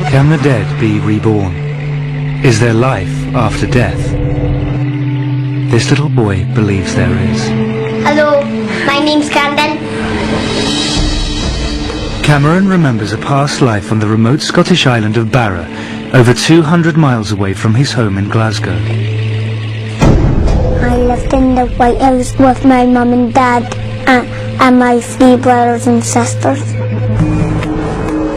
Can the dead be reborn? Is there life after death? This little boy believes there is. Hello, my name's Camden. Cameron remembers a past life on the remote Scottish island of Barra, over 200 miles away from his home in Glasgow. I lived in the White House with my mum and dad and my 3 brothers and sisters.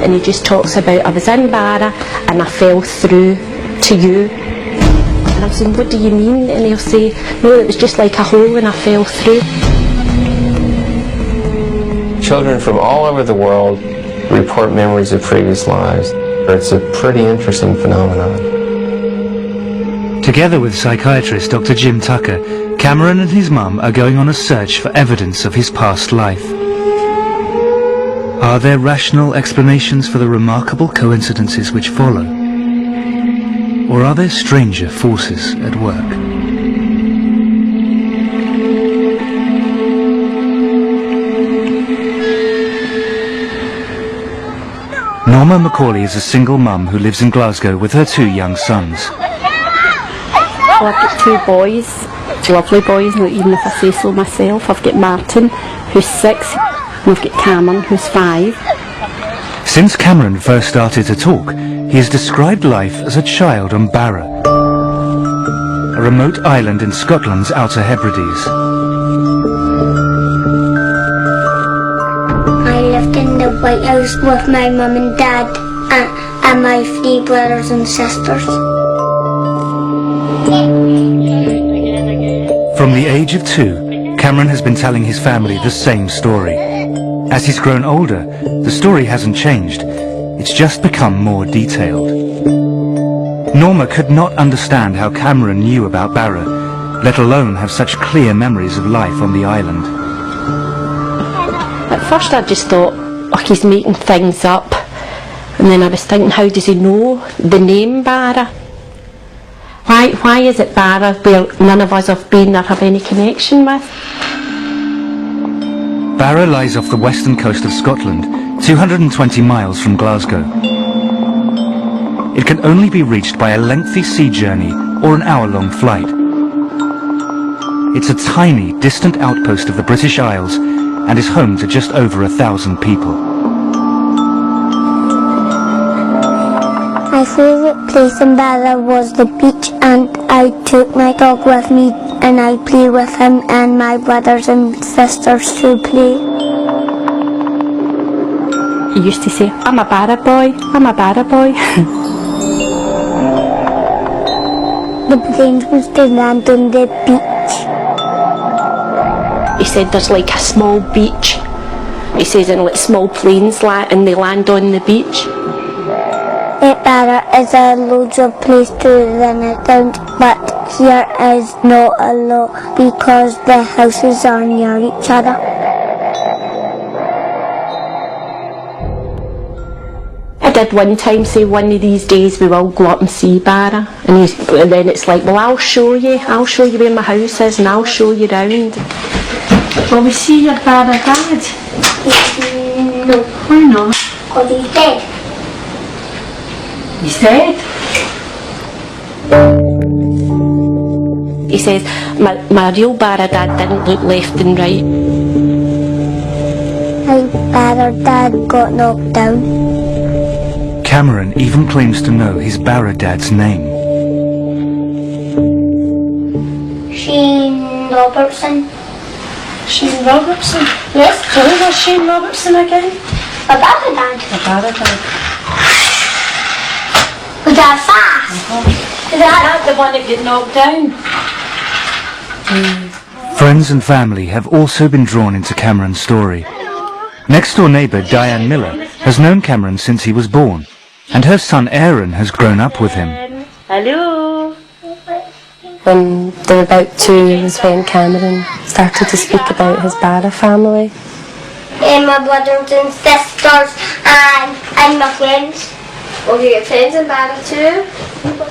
And he just talks about, I was in Barra and I fell through to you. And I'm saying, what do you mean? And he'll say, no, it was just like a hole and I fell through. Children from all over the world report memories of previous lives. It's a pretty interesting phenomenon. Together with psychiatrist Dr. Jim Tucker, Cameron and his mum are going on a search for evidence of his past life. Are there rational explanations for the remarkable coincidences which follow? Or are there stranger forces at work? Norma Macaulay is a single mum who lives in Glasgow with her 2 young sons. Well, I've got 2 boys, lovely boys, even if I say so myself. I've got Martin, who's 6, and I've got Cameron, who's 5. Since Cameron first started to talk, he has described life as a child on Barra, a remote island in Scotland's Outer Hebrides. I lived in the White House with my mum and dad and my 3 brothers and sisters. From the age of 2, Cameron has been telling his family the same story. As he's grown older, the story hasn't changed. It's just become more detailed. Norma could not understand how Cameron knew about Barra, let alone have such clear memories of life on the island. At first I just thought, oh, he's making things up. And then I was thinking, how does he know the name Barra? Why is it Barra where none of us have been or have any connection with? Barra lies off the western coast of Scotland, 220 miles from Glasgow. It can only be reached by a lengthy sea journey or an hour-long flight. It's a tiny, distant outpost of the British Isles and is home to just over 1,000 people. My favourite place in Barra was the beach, and I took my dog with me and I played with him and my brothers and sisters to play. He used to say, I'm a Barra boy, I'm a Barra boy. The planes used to land on the beach. He said there's like a small beach. He says and like small planes and they land on the beach. Barra is a loads of place to run it down, but here is not a lot because the houses are near each other. I did one time say one of these days we will go up and see Barra, and then it's like, well, I'll show you where my house is and I'll show you round. Will we see your Barra dad? No. Why not? Because he's dead. He's dead? He says, my real Barra dad didn't look left and right. My Barra dad got knocked down. Cameron even claims to know his Barra dad's name. Shane Robertson. Shane Robertson? Yes. Who was Shane Robertson again? A Barra dad. A Barra dad. Was that fast? Is that the one that got knocked down? Friends and family have also been drawn into Cameron's story. Next-door neighbour Diane Miller has known Cameron since he was born, and her son Aaron has grown up with him. Hello. When they were about 2 was when Cameron started to speak about his Barra family. And my brothers and sisters and my friends. Oh, you get friends in Barra too?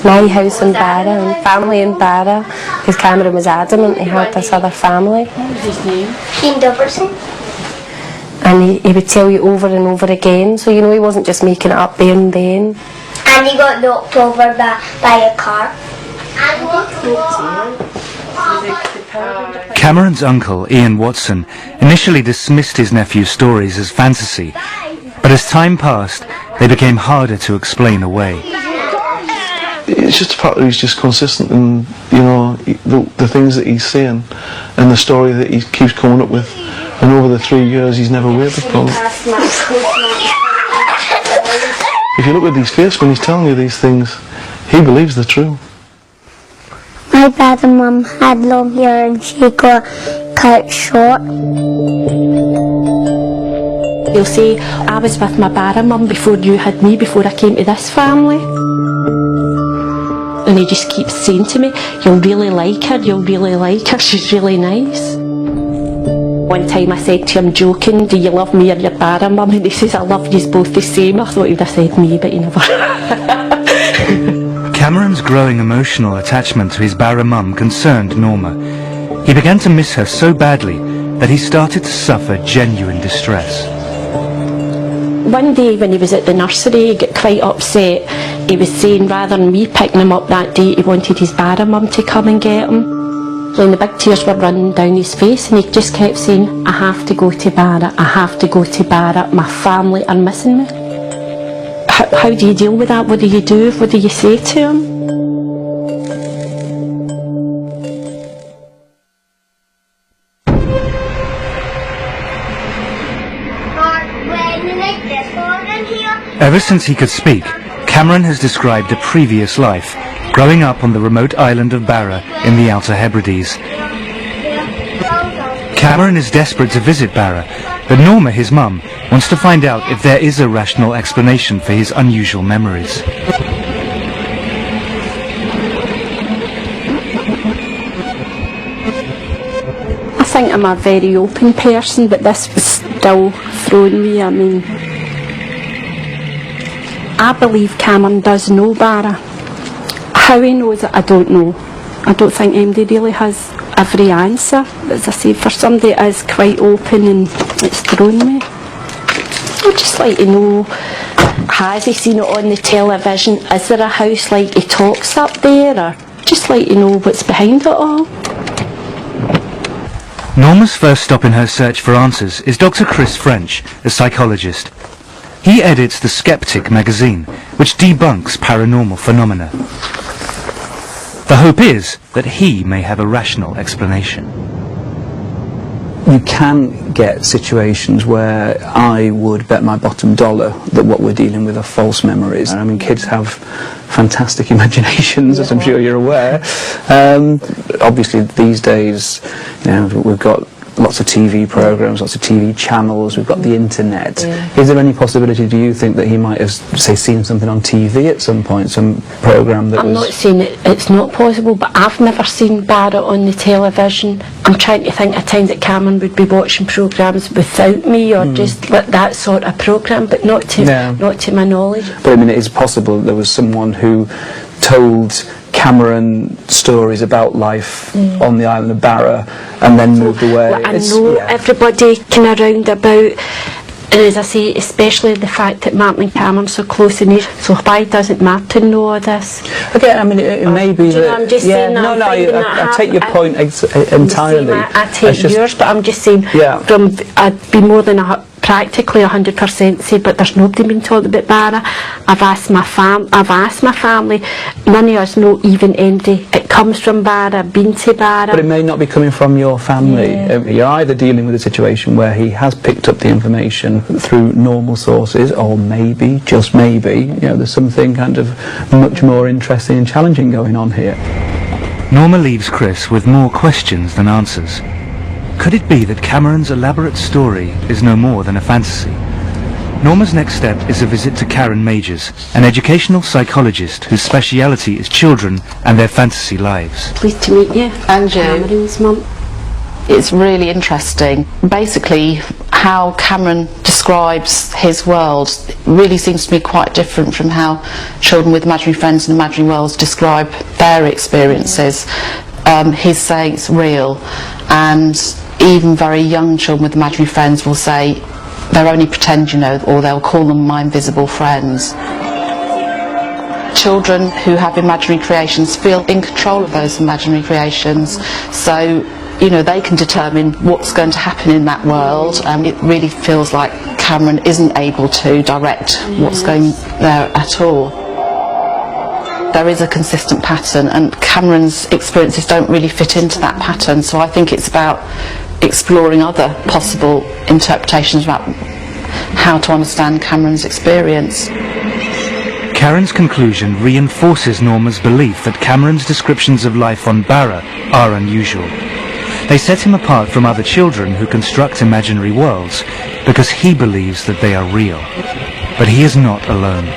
My house in Barra and family in Barra, because Cameron was adamant he had this other family. What was his name? Shane Robertson. and he would tell you over and over again, so you know he wasn't just making it up there and then. And he got knocked over by a car. Cameron's uncle, Ian Watson, initially dismissed his nephew's stories as fantasy, but as time passed, they became harder to explain away. It's just the fact that he's just consistent in, you know, the things that he's saying and the story that he keeps coming up with, and over the 3 years he's never wavered from it. If you look at his face when he's telling you these things, he believes they're true. My dad and mum had long hair and she got cut short. He'll say, I was with my Barra mum before you had me, before I came to this family. And he just keeps saying to me, you'll really like her, she's really nice. One time I said to him, joking, do you love me or your Barra mum? And he says, I love you both the same. I thought he would have said me, but he never. Cameron's growing emotional attachment to his Barra mum concerned Norma. He began to miss her so badly that he started to suffer genuine distress. One day when he was at the nursery, he got quite upset. He was saying rather than me picking him up that day, he wanted his Barra mum to come and get him. And the big tears were running down his face, and he just kept saying, I have to go to Barra, I have to go to Barra, my family are missing me. How do you deal with that? What do you do? What do you say to him? Ever since he could speak, Cameron has described a previous life, growing up on the remote island of Barra in the Outer Hebrides. Cameron is desperate to visit Barra, but Norma, his mum, wants to find out if there is a rational explanation for his unusual memories. I think I'm a very open person, but this was still throwing me. I mean, I believe Cameron does know Barra. How he knows it, I don't know. I don't think anybody really has every answer. As I say, for somebody that is quite open, and it's thrown me. I'd just like to know, has he seen it on the television? Is there a house like he talks up there? Or just like to know what's behind it all. Norma's first stop in her search for answers is Dr. Chris French, a psychologist. He edits The Skeptic magazine, which debunks paranormal phenomena. The hope is that he may have a rational explanation. You can get situations where I would bet my bottom dollar that what we're dealing with are false memories. I mean, kids have fantastic imaginations, as I'm sure you're aware. Obviously, these days, you know, we've got lots of TV programs, lots of TV channels, we've got the internet. Is there any possibility, do you think, that he might have, say, seen something on TV at some point, some program that I'm not saying it's not possible, but I've never seen Barra on the television. I'm trying to think of times that Cameron would be watching programmes without me, or just that sort of programme, but not to my knowledge. But I mean, it is possible that there was someone who told Cameron stories about life on the island of Barra and then moved away. Well, I know everybody kind of round about, and as I say, especially the fact that Martin and Cameron are so close in age, so why doesn't Martin know all this? Okay, I mean, it may be that... I'm just saying that I take your point entirely. I take yours, but I'm just saying, from I'd be more than practically 100% said, but there's nobody been told about Barra. I've asked my family. None of us know even anybody. It comes from Barra, been to Barra. But it may not be coming from your family. You're either dealing with a situation where he has picked up the information through normal sources, or maybe, just maybe, you know, there's something kind of much more interesting and challenging going on here. Norma leaves Chris with more questions than answers. Could it be that Cameron's elaborate story is no more than a fantasy? Norma's next step is a visit to Karen Majors, an educational psychologist whose speciality is children and their fantasy lives. Pleased to meet you. And you. Cameron's mum. It's really interesting. Basically, how Cameron describes his world really seems to be quite different from how children with imaginary friends and imaginary worlds describe their experiences. He's saying it's real, and even very young children with imaginary friends will say they'll only pretend, you know, or they'll call them my invisible friends. Children who have imaginary creations feel in control of those imaginary creations, so you know they can determine what's going to happen in that world. It really feels like Cameron isn't able to direct what's going there at all. There is a consistent pattern, and Cameron's experiences don't really fit into that pattern, so I think it's about exploring other possible interpretations about how to understand Cameron's experience. Karen's conclusion reinforces Norma's belief that Cameron's descriptions of life on Barra are unusual. They set him apart from other children who construct imaginary worlds because he believes that they are real. But he is not alone.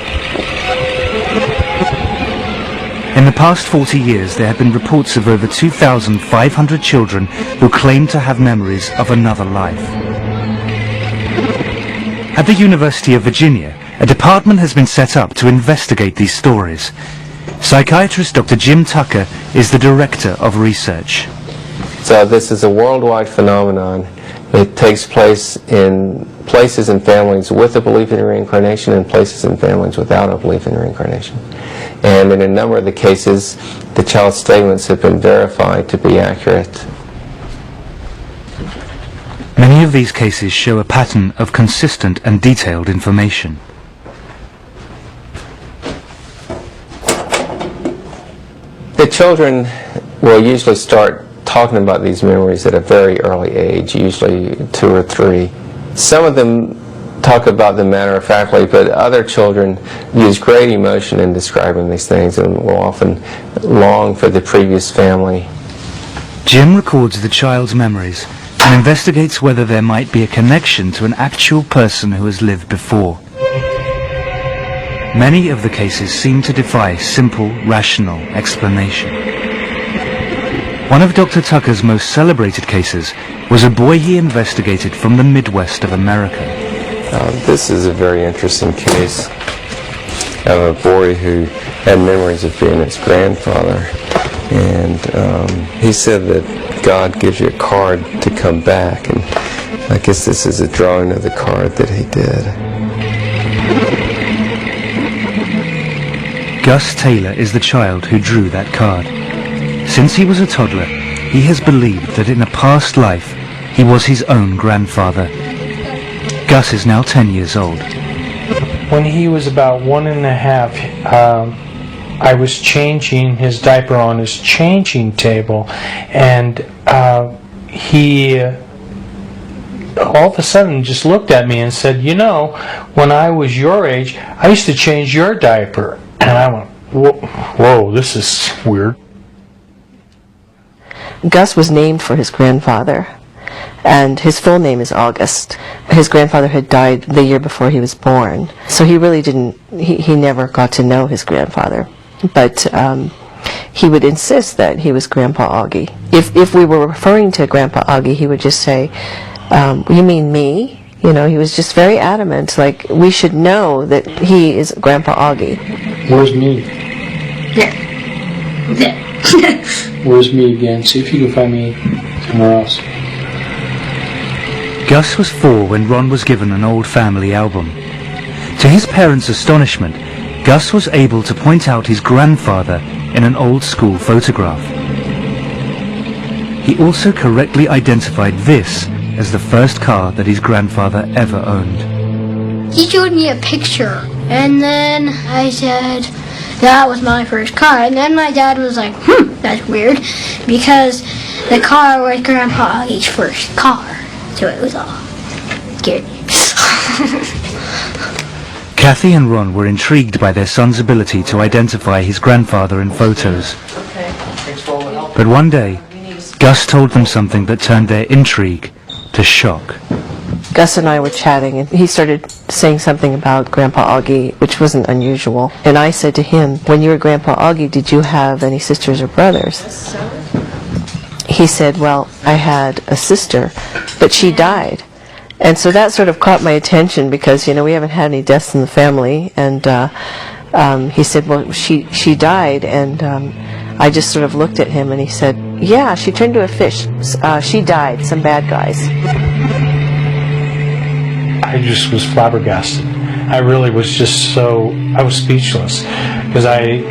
In the past 40 years, there have been reports of over 2,500 children who claim to have memories of another life. At the University of Virginia, a department has been set up to investigate these stories. Psychiatrist Dr. Jim Tucker is the director of research. So this is a worldwide phenomenon. It takes place in places and families with a belief in reincarnation and places and families without a belief in reincarnation. And in a number of the cases, the child's statements have been verified to be accurate. Many of these cases show a pattern of consistent and detailed information. The children will usually start talking about these memories at a very early age, usually 2 or 3. Some of them talk about them matter-of-factly, but other children use great emotion in describing these things and will often long for the previous family. Jim records the child's memories and investigates whether there might be a connection to an actual person who has lived before. Many of the cases seem to defy simple, rational explanation. One of Dr. Tucker's most celebrated cases was a boy he investigated from the Midwest of America. This is a very interesting case of a boy who had memories of being his grandfather. And he said that God gives you a card to come back. And I guess this is a drawing of the card that he did. Gus Taylor is the child who drew that card. Since he was a toddler, he has believed that in a past life he was his own grandfather. Gus is now 10 years old. When he was about 1.5, I was changing his diaper on his changing table, and he all of a sudden just looked at me and said, "You know, when I was your age, I used to change your diaper." And I went, whoa, this is weird. Gus was named for his grandfather, and his full name is August. His grandfather had died the year before he was born, so he really didn't, he never got to know his grandfather. But he would insist that he was Grandpa Augie. If we were referring to Grandpa Augie, he would just say, "You mean me?" You know, he was just very adamant, like, we should know that he is Grandpa Augie. Where's me? There. Where's me again? See if you can find me somewhere else. Gus was 4 when Ron was given an old family album. To his parents' astonishment, Gus was able to point out his grandfather in an old school photograph. He also correctly identified this as the first car that his grandfather ever owned. He showed me a picture, and then I said, that was my first car. And then my dad was like, that's weird, because the car was Grandpa Augie's first car. So it was all scary. Kathy and Ron were intrigued by their son's ability to identify his grandfather in photos. But one day, Gus told them something that turned their intrigue to shock. Gus and I were chatting, and he started saying something about Grandpa Augie, which wasn't unusual. And I said to him, when you were Grandpa Augie, did you have any sisters or brothers? He said, well, I had a sister, but she died. And so that sort of caught my attention because, you know, we haven't had any deaths in the family. And he said, well, she died. And I just sort of looked at him, and he said, yeah, she turned to a fish. She died, some bad guys. I just was flabbergasted. I really was just I was speechless, because I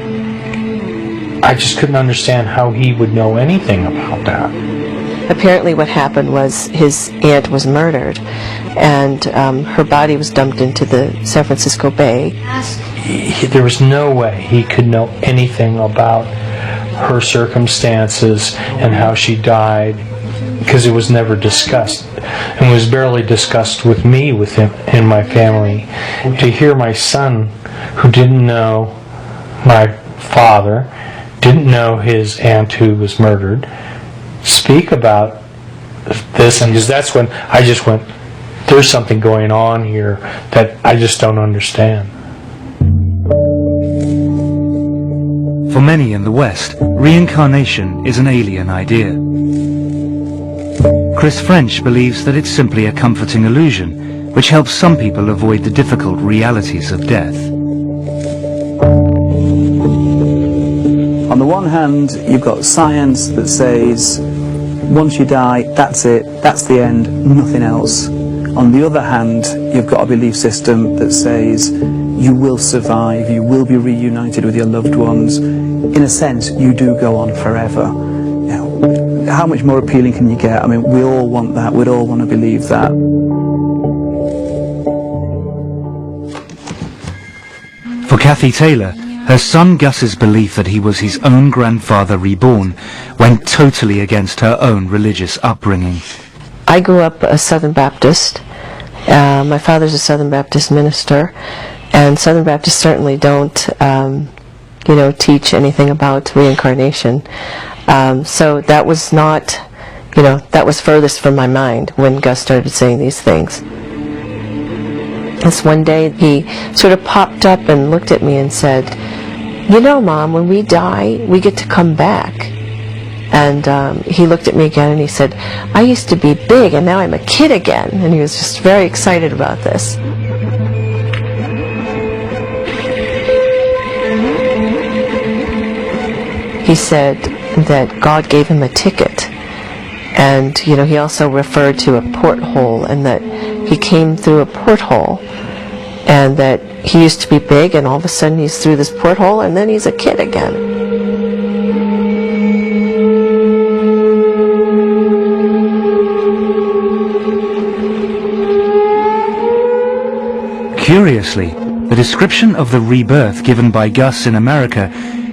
just couldn't understand how he would know anything about that. Apparently what happened was his aunt was murdered, and her body was dumped into the San Francisco Bay. There was no way he could know anything about her circumstances and how she died, because it was never discussed, and was barely discussed with me, with him and my family. To hear my son, who didn't know my father, didn't know his aunt who was murdered, speak about this, and that's when I just went, there's something going on here that I just don't understand. For many in the West, reincarnation is an alien idea. Chris French believes that it's simply a comforting illusion, which helps some people avoid the difficult realities of death. On the one hand, you've got science that says, once you die, that's it, that's the end, nothing else. On the other hand, you've got a belief system that says you will survive, you will be reunited with your loved ones. In a sense, you do go on forever. How much more appealing can you get? I mean, we all want that, we'd all want to believe that. For Kathy Taylor, her son Gus's belief that he was his own grandfather reborn went totally against her own religious upbringing. I grew up a Southern Baptist. My father's a Southern Baptist minister, and Southern Baptists certainly don't, teach anything about reincarnation. So that was not, that was furthest from my mind when Gus started saying these things. This one day he sort of popped up and looked at me and said, Mom, when we die, we get to come back. And he looked at me again and he said, I used to be big and now I'm a kid again. And he was just very excited about this. He said that God gave him a ticket. And, he also referred to a porthole, and that he came through a porthole, and that he used to be big and all of a sudden he's through this porthole and then he's a kid again. Curiously, the description of the rebirth given by Gus in America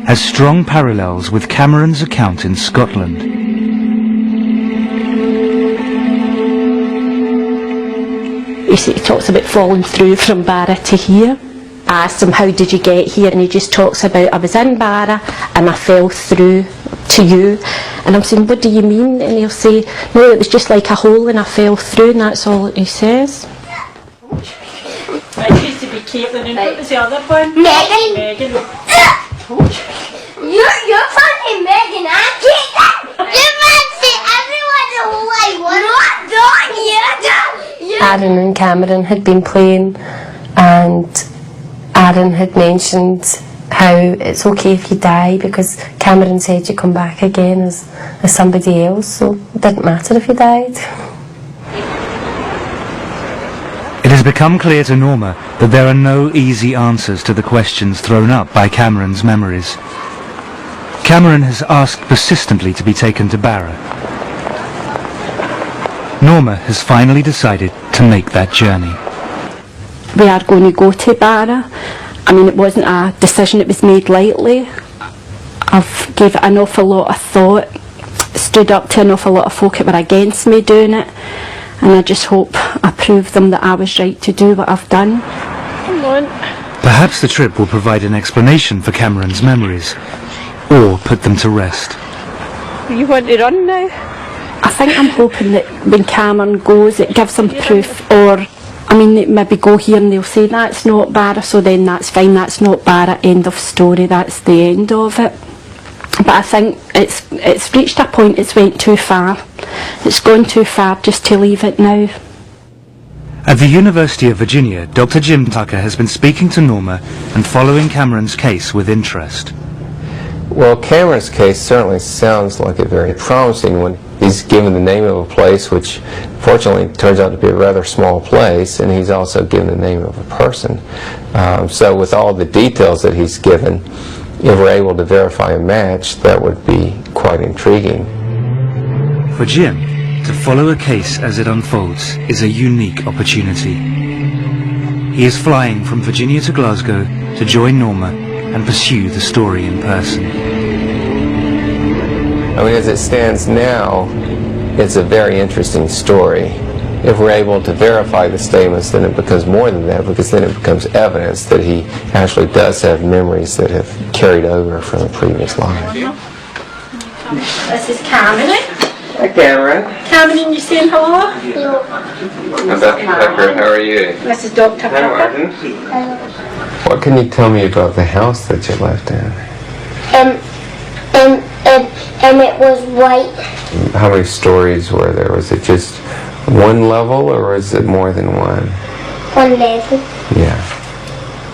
has strong parallels with Cameron's account in Scotland. You see, he talks about falling through from Barra to here. I asked him, how did you get here? And he just talks about, I was in Barra and I fell through to you. And I'm saying, what do you mean? And he'll say, no, it was just like a hole and I fell through, and that's all he says. I used to be Caitlin, and what was the other one? Megan. Megan. You're funny, Megan. I'm Caitlin. You fancy everyone's a whole one. What dog you? Aaron and Cameron had been playing, and Aaron had mentioned how it's okay if you die, because Cameron said you come back again as somebody else, so it didn't matter if you died. It has become clear to Norma that there are no easy answers to the questions thrown up by Cameron's memories. Cameron has asked persistently to be taken to Barra. Norma has finally decided to make that journey. We are going to go to Barra. I mean, it wasn't a decision that was made lightly. I've gave it an awful lot of thought, stood up to an awful lot of folk that were against me doing it, and I just hope I proved them that I was right to do what I've done. Come on. Perhaps the trip will provide an explanation for Cameron's memories, or put them to rest. You want to run now? I think I'm hoping that when Cameron goes, it gives them proof, or, I mean, they maybe go here and they'll say, that's not Barra, so then that's fine, that's not Barra, end of story, that's the end of it. But I think it's reached a point, it's went too far. It's gone too far just to leave it now. At the University of Virginia, Dr. Jim Tucker has been speaking to Norma and following Cameron's case with interest. Well, Cameron's case certainly sounds like a very promising one. He's given the name of a place, which fortunately turns out to be a rather small place, and he's also given the name of a person. So with all the details that he's given, if we're able to verify a match, that would be quite intriguing. For Jim, to follow a case as it unfolds is a unique opportunity. He is flying from Virginia to Glasgow to join Norma and pursue the story in person. I mean, as it stands now, it's a very interesting story. If we're able to verify the statements, then it becomes more than that, because then it becomes evidence that he actually does have memories that have carried over from a previous life. This is Cameron. Hi, Cameron. Cameron, you saying hello? I'm Dr. Tucker. How are you? This is Dr. Hi, Martin. What can you tell me about the house that you lived in? And it was white. How many stories were there? Was it just one level, or was it more than one? One level. Yeah.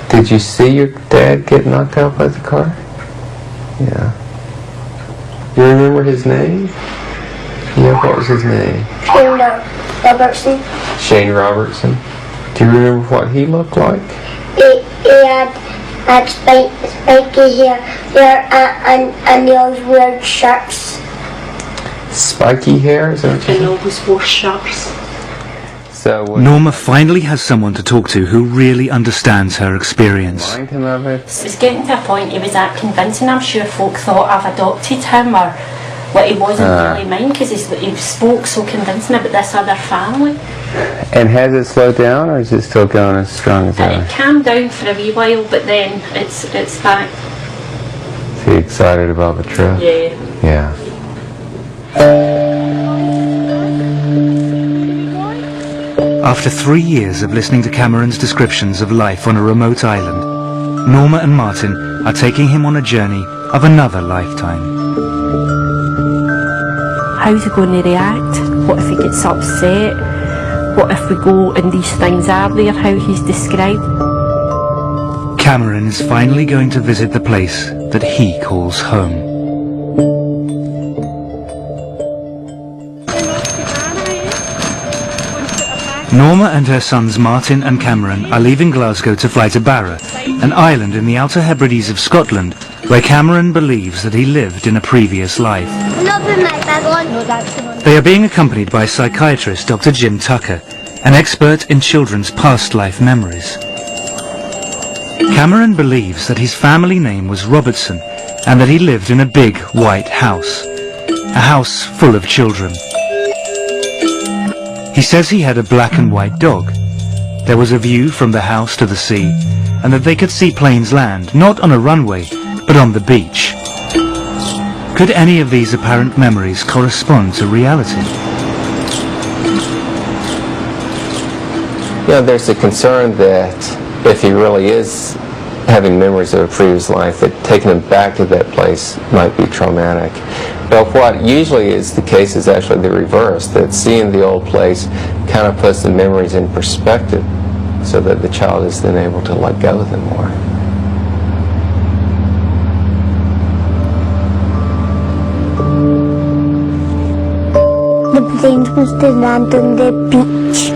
Did you see your dad get knocked out by the car? Yeah. You remember his name? Yeah, what was his name? Shane Robertson. Shane Robertson. Do you remember what he looked like? He had spiky hair and those weird shirts. Spiky hair? Is that what you And always wore shirts. So Norma finally has someone to talk to who really understands her experience. remind him of it? It was getting to a point he was that convincing. I'm sure folk thought I've adopted him, or what he wasn't really mine, because he spoke so convincing about this other family. And has it slowed down, or is it still going as strong as ever? It calmed down for a wee while, but then it's back. Is he excited about the trip? Yeah. Yeah. After 3 years of listening to Cameron's descriptions of life on a remote island, Norma and Martin are taking him on a journey of another lifetime. How's he going to react? What if he gets upset? What if we go and these things are there, how he's described? Cameron is finally going to visit the place that he calls home. Norma and her sons Martin and Cameron are leaving Glasgow to fly to Barra, an island in the Outer Hebrides of Scotland, where Cameron believes that he lived in a previous life. They are being accompanied by psychiatrist Dr. Jim Tucker, an expert in children's past life memories. Cameron believes that his family name was Robertson and that he lived in a big white house, a house full of children. He says he had a black and white dog. There was a view from the house to the sea, and that they could see planes land, not on a runway, but on the beach. Could any of these apparent memories correspond to reality? You know, there's a concern that if he really is having memories of a previous life, that taking him back to that place might be traumatic. But what usually is the case is actually the reverse, that seeing the old place kind of puts the memories in perspective so that the child is then able to let go of them more. The planes must have landed on the beach.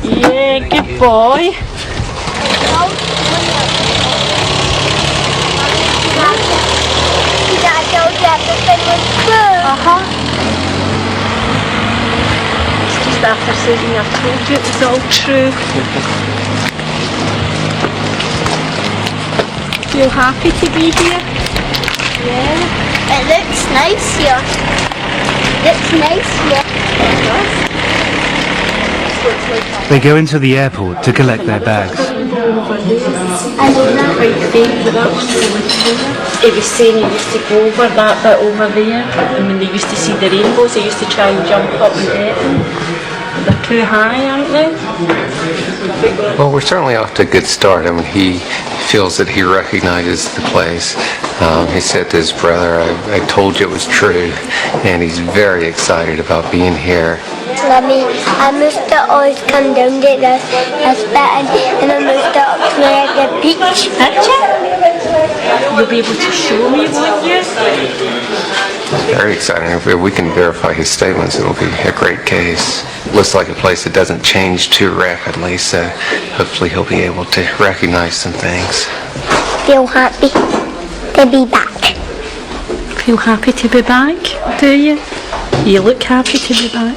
Yeah, good boy. It's just after Susie, I told you it was all true. Feel happy to be here? Yeah. It looks nice here. Looks nice here. They go into the airport to collect their bags. I know that. quite faint, but that was he was saying he used to go over that bit over there, and when they used to see the rainbows, they used to try and jump up and get them. They're too high, aren't they? Well, we're certainly off to a good start. I mean, he feels that he recognizes the place. He said to his brother, I told you it was true, and he's very excited about being here. Mummy, I must have always come down to this bit and I must have up to the beach. You'll be able to show me, won't you? Very exciting. If we can verify his statements, it'll be a great case. Looks like a place that doesn't change too rapidly, so hopefully he'll be able to recognize some things. Feel happy to be back. Feel happy to be back, do you? You look happy to be back.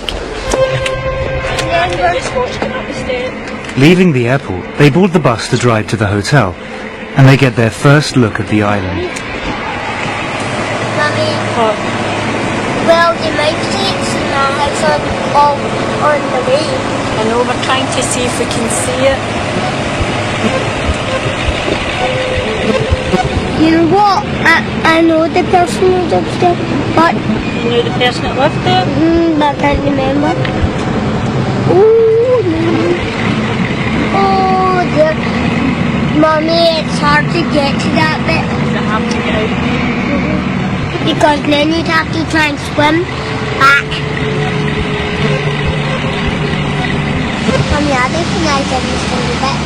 Leaving the airport, they board the bus to drive to the hotel, and they get their first look at the island. Mummy, well, you might see it's in our house on the way. I know, we're trying to see if we can see it. You know what? I know the person who lives there, but... You know the person that lived there? But I can't remember. Oh, dear. Mummy, it's hard to get to that bit. You have to get out. Because then you'd have to try and swim back. Mummy, I recognize every single bit.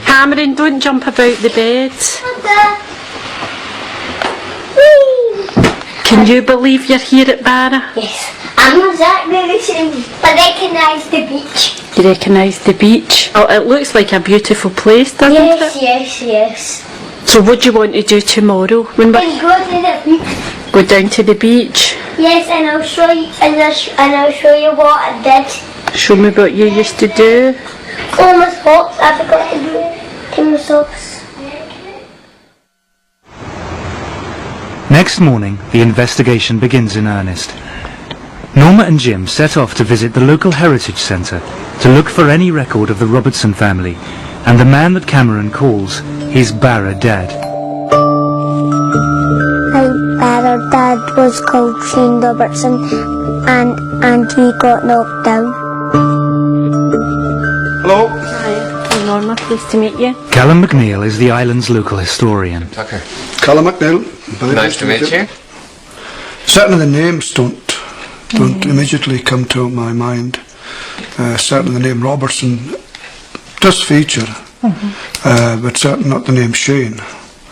Cameron, don't jump about the bed. Can you believe you're here at Barra? Yes, I'm exactly the same. I recognise the beach. You recognise the beach? Oh, it looks like a beautiful place, doesn't it? Yes. So what do you want to do tomorrow? When we Go to the beach. go down to the beach? Yes, and I'll show you, and I'll show you what I did. Show me what you used to do. Oh, my socks, I forgot to do it. Take my socks. Next morning, the investigation begins in earnest. Norma and Jim set off to visit the local heritage centre to look for any record of the Robertson family and the man that Cameron calls his Barra dad. My Barra dad was called Shane Robertson, and he got knocked down. Hello. Hi, Norma, pleased to meet you. Callum McNeil is the island's local historian. Tucker. Callum McNeil. Nice to meet you. Certainly the names don't immediately come to my mind. Certainly the name Robertson does feature, but certainly not the name Shane.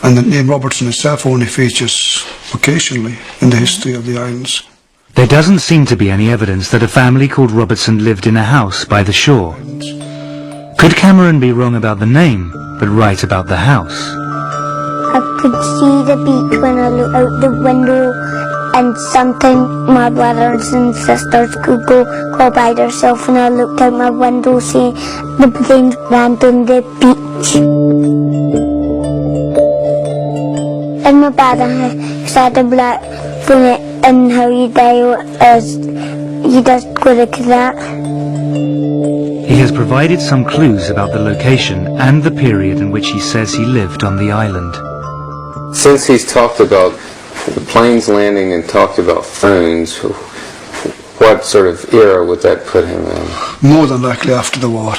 And the name Robertson itself only features occasionally in the history of the islands. There doesn't seem to be any evidence that a family called Robertson lived in a house by the shore. Could Cameron be wrong about the name, but right about the house? I could see the beach when I looked out the window, and sometimes my brothers and sisters could go by themselves when I looked out my window, seeing the planes land on the beach. And my brother said about it and how he died as he just go like that. He has provided some clues about the location and the period in which he says he lived on the island. Since he's talked about the planes landing and talked about phones, what sort of era would that put him in? More than likely after the war.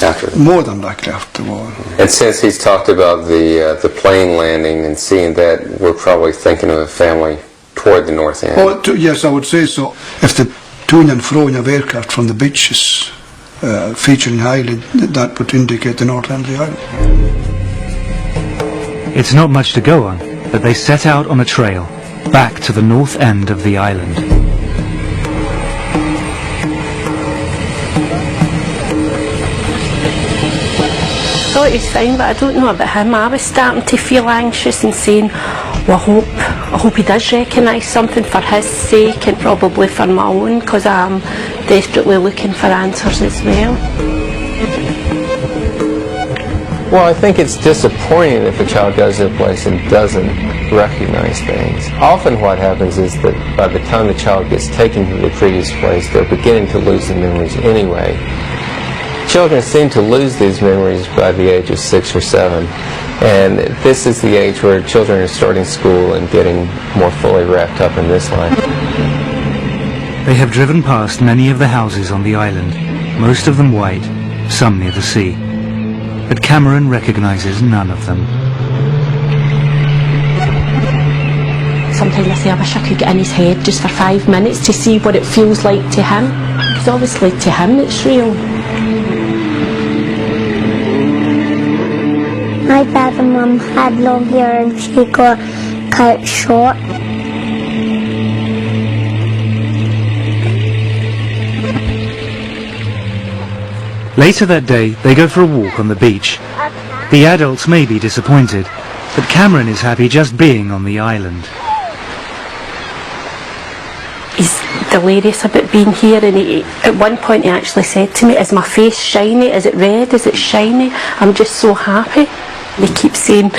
After. More than likely after the war. And since he's talked about the plane landing and seeing that, we're probably thinking of a family toward the north end. Oh, yes, I would say so. If the to and froing of aircraft from the beaches featuring highly, that would indicate the north end of the island. It's not much to go on, but they set out on a trail back to the north end of the island. I thought he was fine, but I don't know about him. I was starting to feel anxious and saying, well, I hope he does recognise something for his sake and probably for my own, because I'm desperately looking for answers as well. Well, I think it's disappointing if a child goes to a place and doesn't recognize things. Often what happens is that by the time the child gets taken to the previous place, they're beginning to lose the memories anyway. Children seem to lose these memories by the age of 6 or 7, and this is the age where children are starting school and getting more fully wrapped up in this life. They have driven past many of the houses on the island, most of them white, some near the sea. But Cameron recognises none of them. Sometimes I say I wish I could get in his head just for 5 minutes to see what it feels like to him, because obviously to him it's real. My dad and mum had long hair and she got cut short. Later that day, they go for a walk on the beach. The adults may be disappointed, but Cameron is happy just being on the island. He's delirious about being here, and at one point he actually said to me, "Is my face shiny? Is it red? Is it shiny? I'm just so happy." They keep saying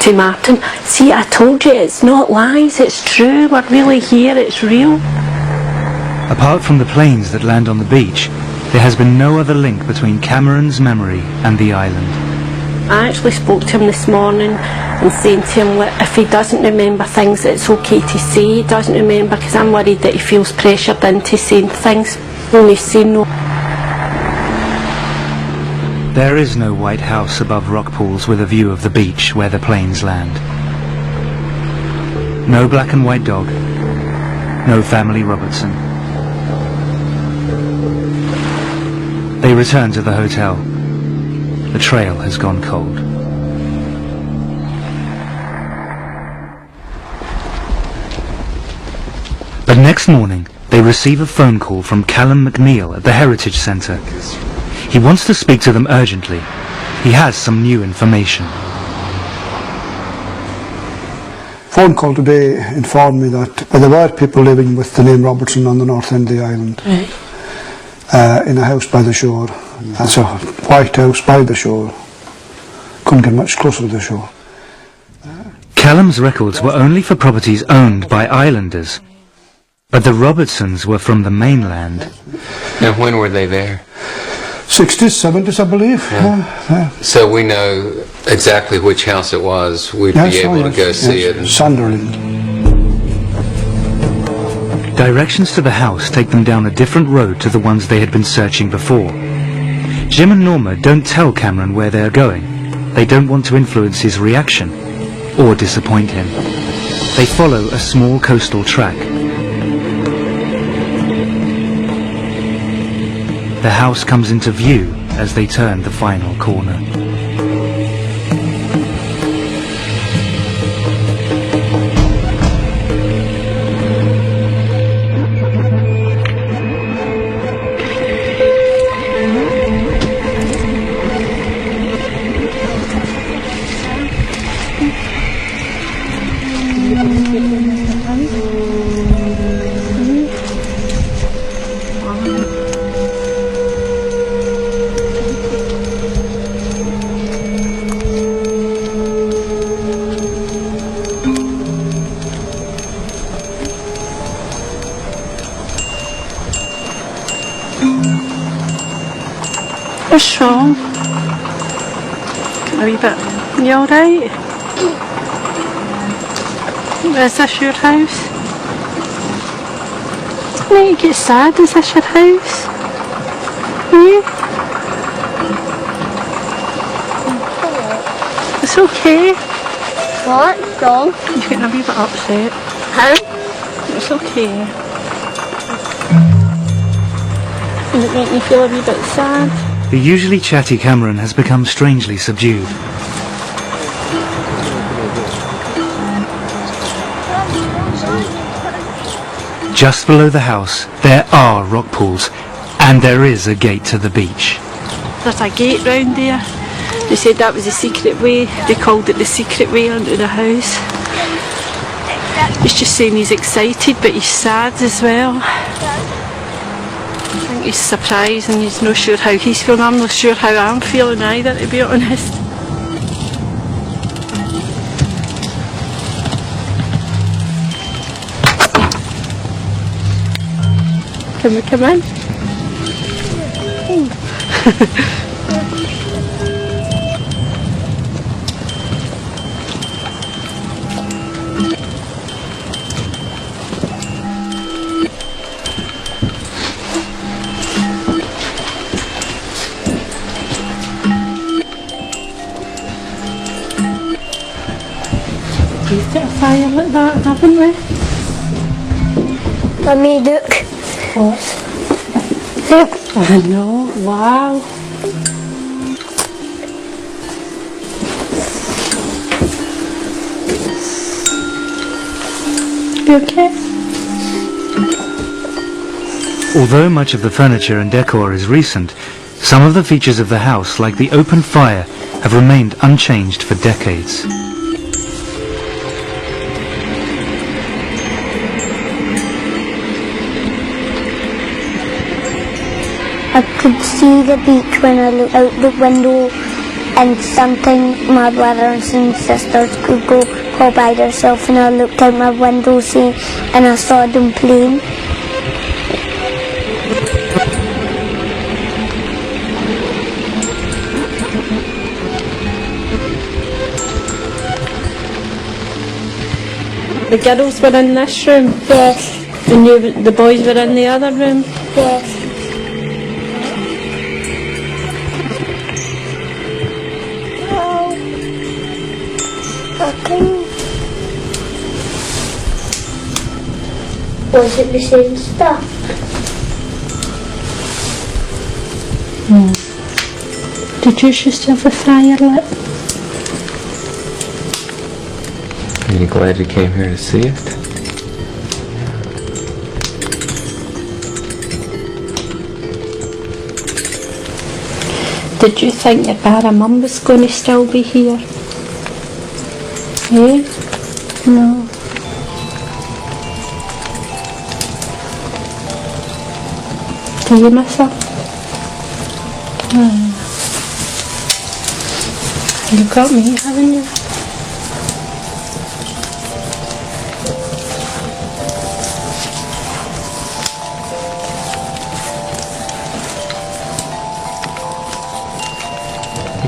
to Martin, "See, I told you, it's not lies, it's true, we're really here, it's real." Apart from the planes that land on the beach, there has been no other link between Cameron's memory and the island. I actually spoke to him this morning and saying to him that if he doesn't remember things, it's okay to say he doesn't remember, because I'm worried that he feels pressured into saying things when he's saying no. There is no white house above rock pools with a view of the beach where the planes land. No black and white dog. No family Robertson. They return to the hotel. The trail has gone cold. But next morning, they receive a phone call from Callum McNeil at the Heritage Centre. He wants to speak to them urgently. He has some new information. Phone call today informed me that there were people living with the name Robertson on the north end of the island. In a house by the shore. That's a white house by the shore. Couldn't get much closer to the shore. Callum's records were only for properties owned by islanders, but the Robertsons were from the mainland. And when were they there? 60s, 70s, I believe. Yeah. So we know exactly which house it was. We'd be able to go see it. Sunderland. Directions to the house take them down a different road to the ones they had been searching before. Jim and Norma don't tell Cameron where they are going. They don't want to influence his reaction or disappoint him. They follow a small coastal track. The house comes into view as they turn the final corner. What's wrong? A wee bit. You alright? Is this your house? Don't you get sad? Is this your house? Yeah? It's okay. What's wrong? You're getting a wee bit upset. How? It's okay. Does it make you feel a wee bit sad? The usually chatty Cameron has become strangely subdued. Just below the house, there are rock pools, and there is a gate to the beach. There's a gate round there. They said that was the secret way. They called it the secret way under the house. He's just saying he's excited, but he's sad as well. I think he's surprised and he's not sure how he's feeling. I'm not sure how I'm feeling either, to be honest. Can we come in? We've got a fire like that, haven't we? Mummy, look. What? Look. I know, wow. You okay? Although much of the furniture and decor is recent, some of the features of the house, like the open fire, have remained unchanged for decades. I could see the beach when I looked out the window, and sometimes my brothers and sisters could go by themselves, and I looked out my window and I saw them playing. The girls were in this room? Yes. And the boys were in the other room? Yes. Was it the same stuff? Did you just have a fire lit? Are you glad you came here to see it? Did you think that Bara Mum was going to still be here? Eh? No. Do you miss her? You've got me, haven't you?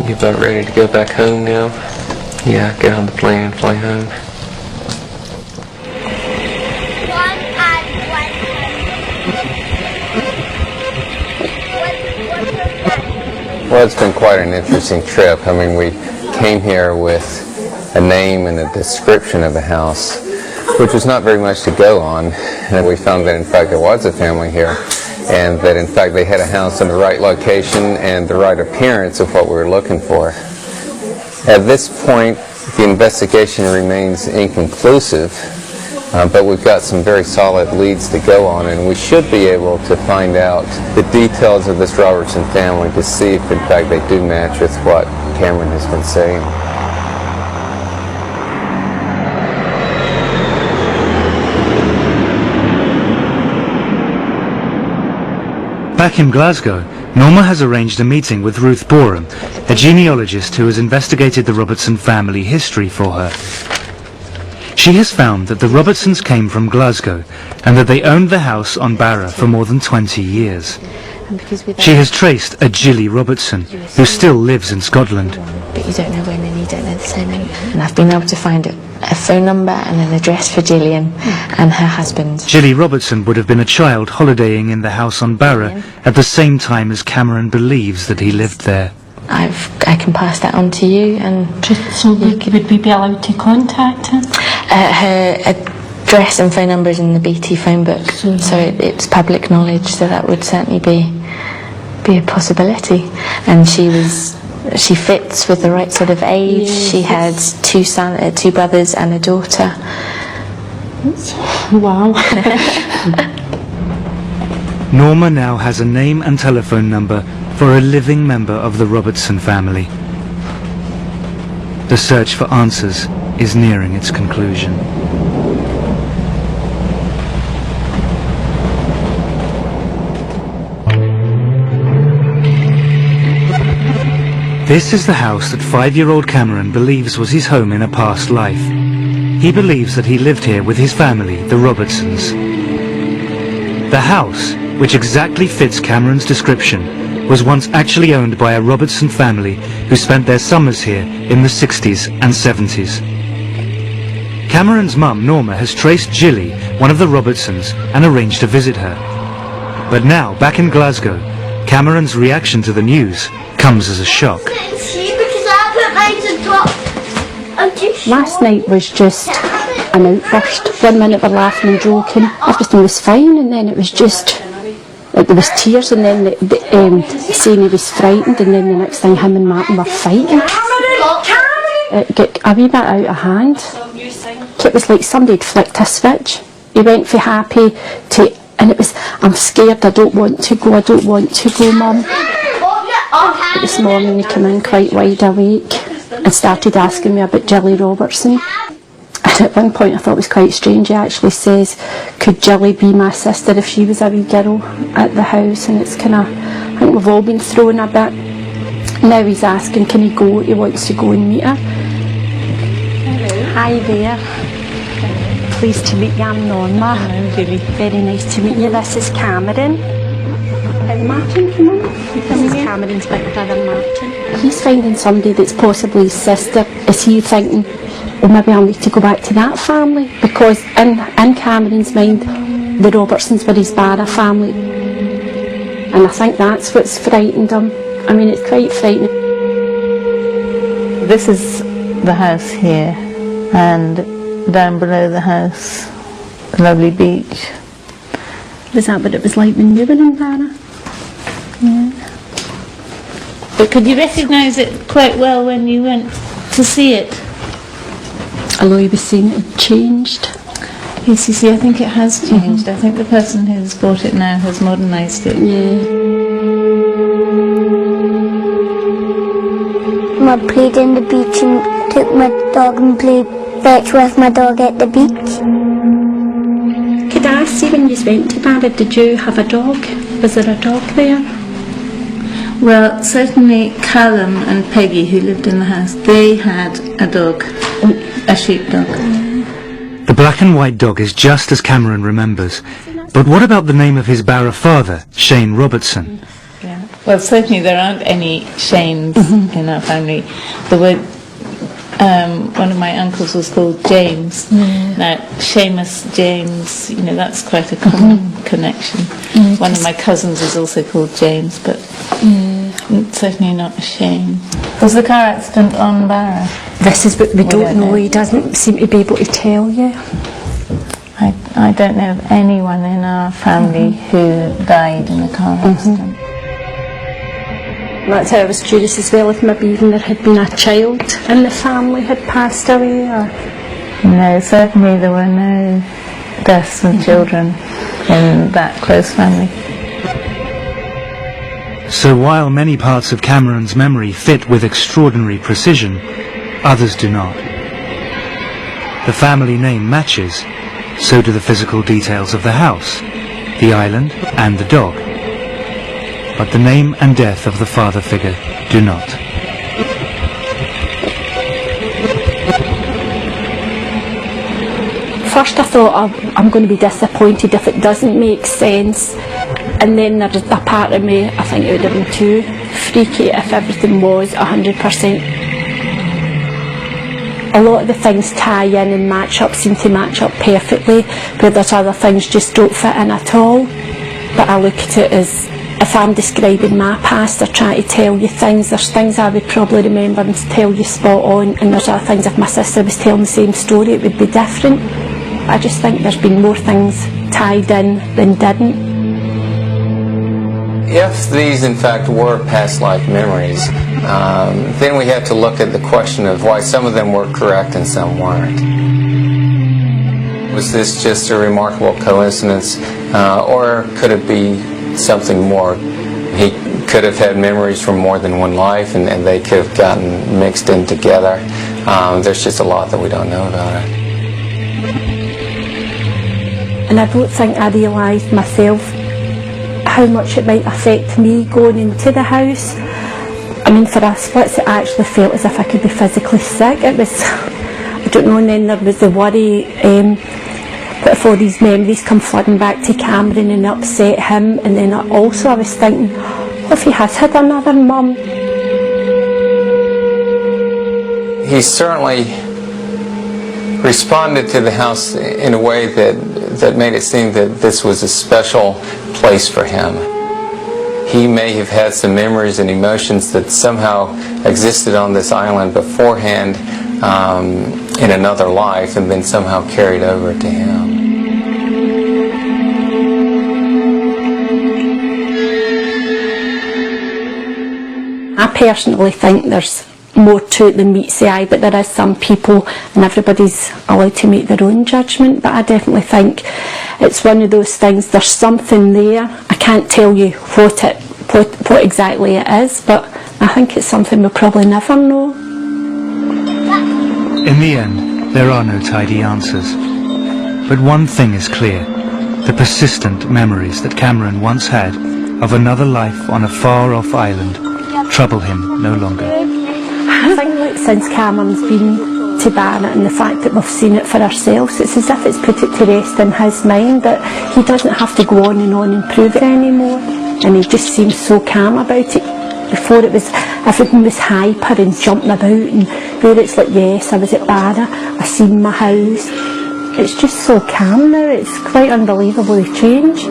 You about ready to go back home now? Yeah, get on the plane and fly home. Well, it's been quite an interesting trip. I mean, we came here with a name and a description of the house, which was not very much to go on. And we found that, in fact, there was a family here, and that, in fact, they had a house in the right location and the right appearance of what we were looking for. At this point, the investigation remains inconclusive, but we've got some very solid leads to go on, and we should be able to find out the details of this Robertson family to see if, in fact, they do match with what Cameron has been saying. Back in Glasgow, Norma has arranged a meeting with Ruth Borum, a genealogist who has investigated the Robertson family history for her. She has found that the Robertsons came from Glasgow and that they owned the house on Barra for more than 20 years. She has traced a Gilly Robertson, who still lives in Scotland. But you don't know when and you don't know the surname. And I've been able to find a phone number and an address for Gillian and her husband. Gilly Robertson would have been a child holidaying in the house on Barra at the same time as Cameron believes that he lived there. I can pass that on to you, and So would we be allowed to contact her? her address and phone number is in the BT phone book, so it's public knowledge. So that would certainly be a possibility. And she fits with the right sort of age. Yes. She had two brothers and a daughter. Wow. Norma now has a name and telephone number for a living member of the Robertson family. The search for answers is nearing its conclusion. This is the house that 5-year-old Cameron believes was his home in a past life. He believes that he lived here with his family, the Robertsons. The house which exactly fits Cameron's description, was once actually owned by a Robertson family who spent their summers here in the 60s and 70s. Cameron's mum, Norma, has traced Jilly, one of the Robertsons, and arranged to visit her. But now, back in Glasgow, Cameron's reaction to the news comes as a shock. Last night was just an outburst. 1 minute we're laughing and joking, everything was fine, and then it was just, like, there was tears, and then saying he was frightened, and then the next thing him and Martin were fighting. It got a wee bit out of hand. It was like somebody had flicked a switch. He went from happy to, and it was, I'm scared, I don't want to go, Mum. This morning he came in quite wide awake and started asking me about Jilly Robertson. And at one point I thought it was quite strange. He actually says, could Jilly be my sister if she was a wee girl at the house? And it's kind of, I think we've all been thrown a bit. Now he's asking, can he go? He wants to go and meet her. Hello. Hi there. Pleased to meet you, I'm Norma. Hello, Julie. Very nice to meet you. This is Cameron. Martin, come on. This is Cameron's big brother, Martin. He's finding somebody that's possibly his sister. Is he thinking, oh, maybe I'll need to go back to that family? Because in Cameron's mind, the Robertsons were his Barra family. And I think that's what's frightened him. I mean, it's quite frightening. This is the house here, and down below the house, a lovely beach. Was that what it was like when you were in Barra? Yeah. But could you recognise it quite well when you went to see it? Although you were saying it had changed. Yes, you see, I think it has changed. I think the person who's bought it now has modernised it. Yeah. I played in the beach and took my dog and played fetch with my dog at the beach. Could I ask you, when you went to Barra, did you have a dog? Was there a dog there? Well, certainly Callum and Peggy, who lived in the house, they had a dog, a sheepdog. The black and white dog is just as Cameron remembers. But what about the name of his Barra father, Shane Robertson? Yeah. Well, certainly there aren't any Shanes in our family. There were, one of my uncles was called James. Now, Seamus, James, you know, that's quite a common connection. One of my cousins is also called James, but certainly not a Shane. Was the car accident on Barra? This is what we don't know. He doesn't seem to be able to tell you. I don't know of anyone in our family who died in a car accident. That's how I was curious as well, if maybe even there had been a child in the family had passed away. Or... No, certainly there were no deaths of children in that close family. So while many parts of Cameron's memory fit with extraordinary precision, others do not. The family name matches, so do the physical details of the house, the island and the dog. But the name and death of the father figure do not. First I thought, I'm going to be disappointed if it doesn't make sense, and then there's a part of me, I think it would have been too freaky if everything was 100%. A lot of the things tie in and match up, seem to match up perfectly, but there's other things just don't fit in at all. But I look at it as, if I'm describing my past or trying to tell you things, there's things I would probably remember and tell you spot on, and there's other things, if my sister was telling the same story, it would be different. I just think there's been more things tied in than didn't. If these in fact were past life memories, then we have to look at the question of why some of them were correct and some weren't. Was this just a remarkable coincidence, or could it be something more? He could have had memories from more than one life, and they could have gotten mixed in together. There's just a lot that we don't know about it. And I don't think I realised myself how much it might affect me going into the house. I mean, for a split, it actually felt as if I could be physically sick. It was, I don't know, and then there was the worry, But if all these memories come flooding back to Cameron and upset him, and then also I was thinking, what if he has had another mum? He certainly responded to the house in a way that made it seem that this was a special place for him. He may have had some memories and emotions that somehow existed on this island beforehand in another life and then somehow carried over to him. I personally think there's more to it than meets the eye, but there is some people, and everybody's allowed to make their own judgment, but I definitely think it's one of those things, there's something there. I can't tell you what exactly it is, but I think it's something we'll probably never know. In the end, there are no tidy answers. But one thing is clear: the persistent memories that Cameron once had of another life on a far-off island trouble him no longer. I think since Cameron's been to Barnet and the fact that we've seen it for ourselves, it's as if it's put it to rest in his mind that he doesn't have to go on and prove it anymore, and he just seems so calm about it. Before it was, everything was hyper and jumping about, and where it's like, yes, I was at Barnet, I seen my house. It's just so calm now, it's quite unbelievable the change.